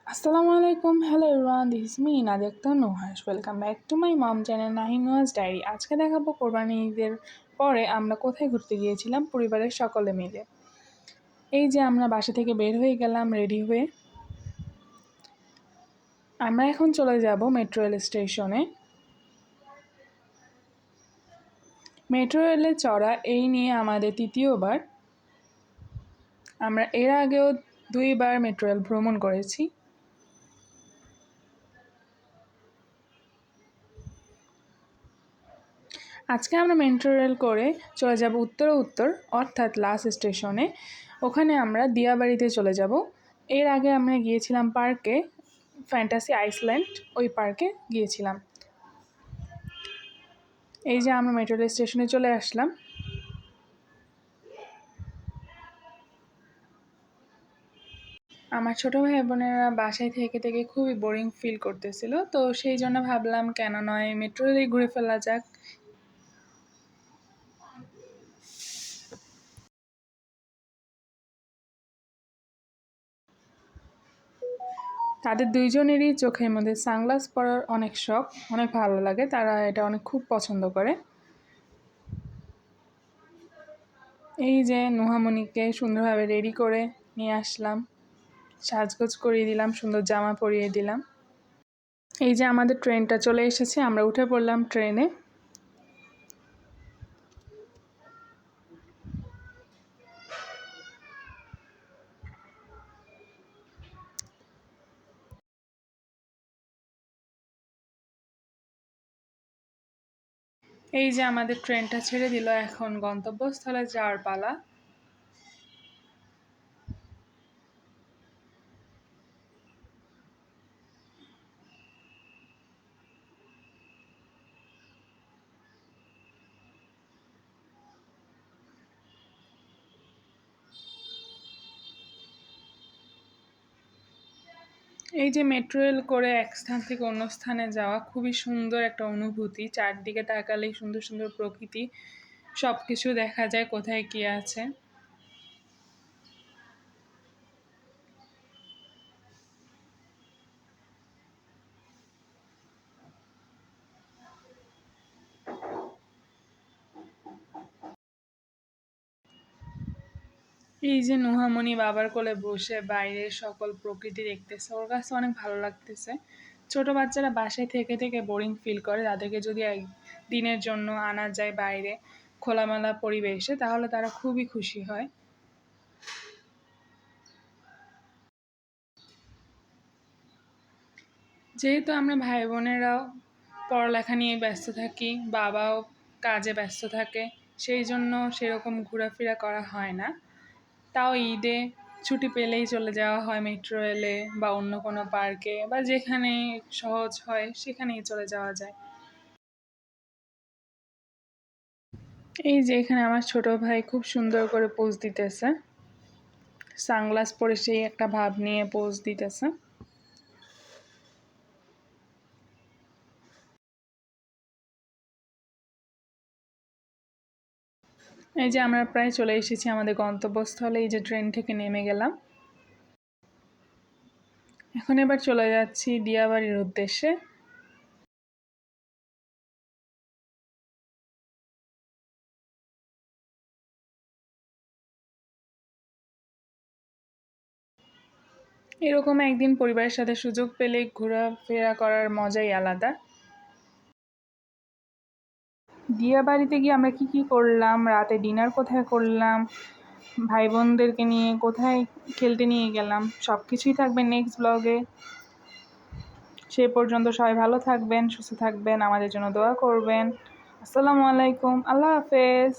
Assalamu alaikum. Hello everyone. This is me Nadia Akhtar Nuhash. Welcome back to my mom channel Nahin Nuhash Diary. আজকে দেখাবো কোরবানি ঈদের পরে আমরা কোথায় ঘুরতে গিয়েছিলাম পরিবারের সকলে মিলে। এই যে আমরা বাসা থেকে বের হয়ে গেলাম রেডি হয়ে। আমরা এখন চলে যাব মেট্রো রেল স্টেশনে। মেট্রো রেলে চড়া এই নিয়ে আমাদের তৃতীয়বার। আমরা এর আগেও 2বার মেট্রো রেল ভ্রমণ করেছি। আজকে আমরা মেট্রো রেল করে চলে যাব উত্তর অর্থাৎ লাস্ট স্টেশনে। ওখানে আমরা দিয়াবাড়িতে চলে যাব। এর আগে আমরা গিয়েছিলাম পার্কে, ফ্যান্টাসি আইসল্যান্ড, ওই পার্কে গিয়েছিলাম। এই যে আমরা মেট্রো রেল স্টেশনে চলে আসলাম। আমার ছোটো ভাই বোনেরা বাসায় থেকে থেকে খুবই বোরিং ফিল করতেছিল, তো সেই জন্য ভাবলাম কেন নয় মেট্রো রেলেই ঘুরে ফেলা যাক। তাদের দুইজনেরই চোখের মধ্যে সানগ্লাস পরার অনেক শখ, অনেক ভালো লাগে, তারা এটা অনেক খুব পছন্দ করে। এই যে নুহামণিকে সুন্দরভাবে রেডি করে নিয়ে আসলাম, সাজগোজ করিয়ে দিলাম, সুন্দর জামা পরিয়ে দিলাম। এই যে আমাদের ট্রেনটা চলে এসেছে, আমরা উঠে পড়লাম ট্রেনে। এই যে আমাদের ট্রেনটা ছেড়ে দিল, এখন গন্তব্যস্থলে যাওয়ার পালা। এই যে মেট্রো রেল করে এক স্থান থেকে অন্য স্থানে যাওয়া খুবই সুন্দর একটা অনুভূতি। চারদিকে তাকালেই সুন্দর সুন্দর প্রকৃতি, সব কিছু দেখা যায় কোথায় কী আছে। এই যে নুহামণি বাবার কোলে বসে বাইরের সকল প্রকৃতি দেখতেছে, ওর কাছে অনেক ভালো লাগতেছে। ছোট বাচ্চারা বাসায় থেকে থেকে বোরিং ফিল করে, তাদেরকে যদি একদিনের জন্য আনা যায় বাইরে খোলামেলা পরিবেশে, তাহলে তারা খুবই খুশি হয়। যেহেতু আমরা ভাই বোনেরাও পড়ালেখা নিয়ে ব্যস্ত থাকি, বাবাও কাজে ব্যস্ত থাকে, সেই জন্য সেরকম ঘোরাফেরা করা হয় না। তাও ঈদে ছুটি পেলেই চলে যাওয়া হয় মেট্রো রেলে বা অন্য কোনো পার্কে, বা যেখানে সহজ হয় সেখানেই চলে যাওয়া যায়। এই যে এখানে আমার ছোট ভাই খুব সুন্দর করে পোজ দিতেছে, সানগ্লাস পরে সেই একটা ভাব নিয়ে পোজ দিতেছে। এই যে আমরা প্রায় চলে এসেছি আমাদের গন্তব্যস্থলে। এই যে ট্রেন থেকে নেমে গেলাম, এখন এবার চলে যাচ্ছি দিয়াবাড়ির উদ্দেশ্যে। এরকম একদিন পরিবারের সাথে সুযোগ পেলে ঘোরাফেরা করার মজাই আলাদা। দিয়াবাড়িতে গিয়ে আমরা কি কি করলাম, রাতে ডিনার কোথায় করলাম, ভাই বোনদেরকে নিয়ে কোথায় খেলতে নিয়ে গেলাম, সব কিছুই থাকবে নেক্সট ব্লগে। সে পর্যন্ত সবাই ভালো থাকবেন, সুস্থ থাকবেন, আমাদের জন্য দোয়া করবেন। আসসালামু আলাইকুম, আল্লাহ হাফেজ।